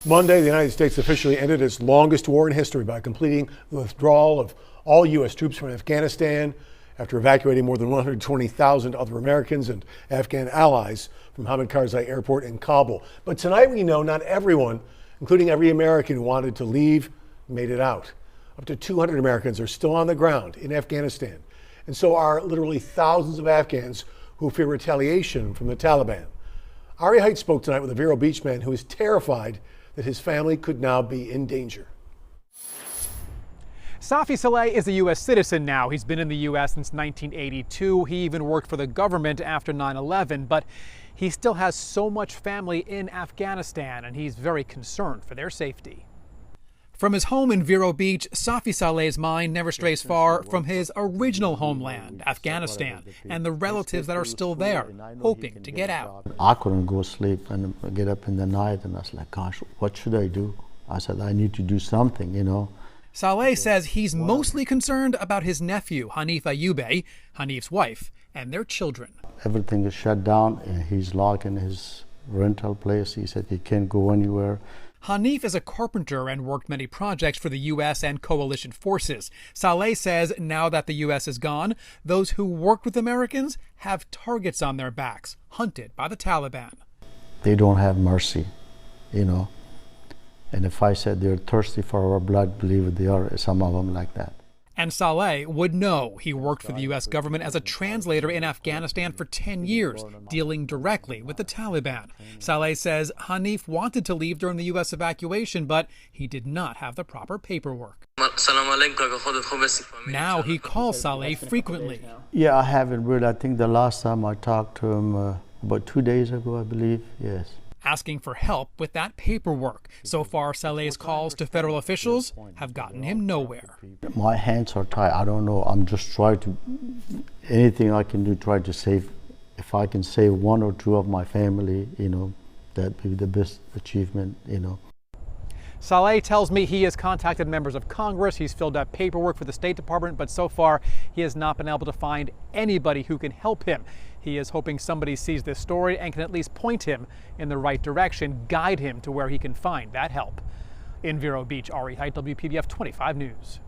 Monday, the United States officially ended its longest war in history by completing the withdrawal of all U.S. troops from Afghanistan after evacuating more than 120,000 other Americans and Afghan allies from Hamid Karzai Airport in Kabul. But tonight we know not everyone, including every American who wanted to leave, made it out. Up to 200 Americans are still on the ground in Afghanistan, and so are literally thousands of Afghans who fear retaliation from the Taliban. Ari Hite spoke tonight with a Vero Beach man who is terrified that his family could now be in danger. Safi Saleh is a U.S. citizen now. He's been in the U.S. since 1982. He even worked for the government after 9/11, but he still has so much family in Afghanistan, and he's very concerned for their safety. From his home in Vero Beach, Safi Saleh's mind never strays far from his original homeland, Afghanistan, and the relatives that are still there, hoping to get out. I couldn't go sleep and get up in the night, and I was like, gosh, what should I do? I said, I need to do something, you know. Saleh says he's mostly concerned about his nephew, Hanif Ayoubeh, Hanif's wife, and their children. Everything is shut down, and he's locked in his rental place. He said he can't go anywhere. Hanif is a carpenter and worked many projects for the U.S. and coalition forces. Saleh says now that the U.S. is gone, those who worked with Americans have targets on their backs, hunted by the Taliban. They don't have mercy, you know. And if I said they're thirsty for our blood, believe it, they are, some of them like that. And Saleh would know. He worked for the U.S. government as a translator in Afghanistan for 10 years, dealing directly with the Taliban. Saleh says Hanif wanted to leave during the U.S. evacuation, but he did not have the proper paperwork. Now he calls Saleh frequently. Yeah, I haven't really. I think the last time I talked to him about 2 days ago, I believe, yes. Asking for help with that paperwork. So far, Saleh's calls to federal officials have gotten him nowhere. My hands are tied. I don't know. I'm just trying to, anything I can do, try to save. If I can save one or two of my family, you know, that'd be the best achievement, you know. Saleh tells me he has contacted members of Congress. He's filled out paperwork for the State Department, but so far he has not been able to find anybody who can help him. He is hoping somebody sees this story and can at least point him in the right direction, guide him to where he can find that help. In Vero Beach, Ari Hite, WPBF 25 News.